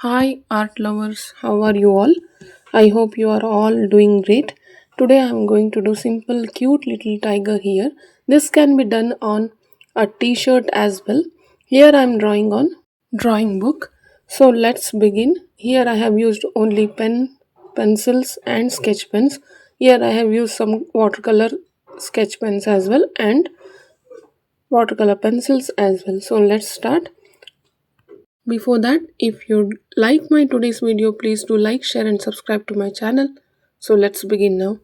Hi, art lovers. How are you all? I hope you are all doing great. Today I am going to do simple, cute little tiger here. This can be done on a t-shirt as well. Here I am drawing on drawing book. So let's begin. Here I have used only pencils and sketch pens. Here I have used some watercolor sketch pens as well and watercolor pencils as well. So let's start. Before that, if you like my today's video, please do like, share and subscribe to my channel. So let's begin now.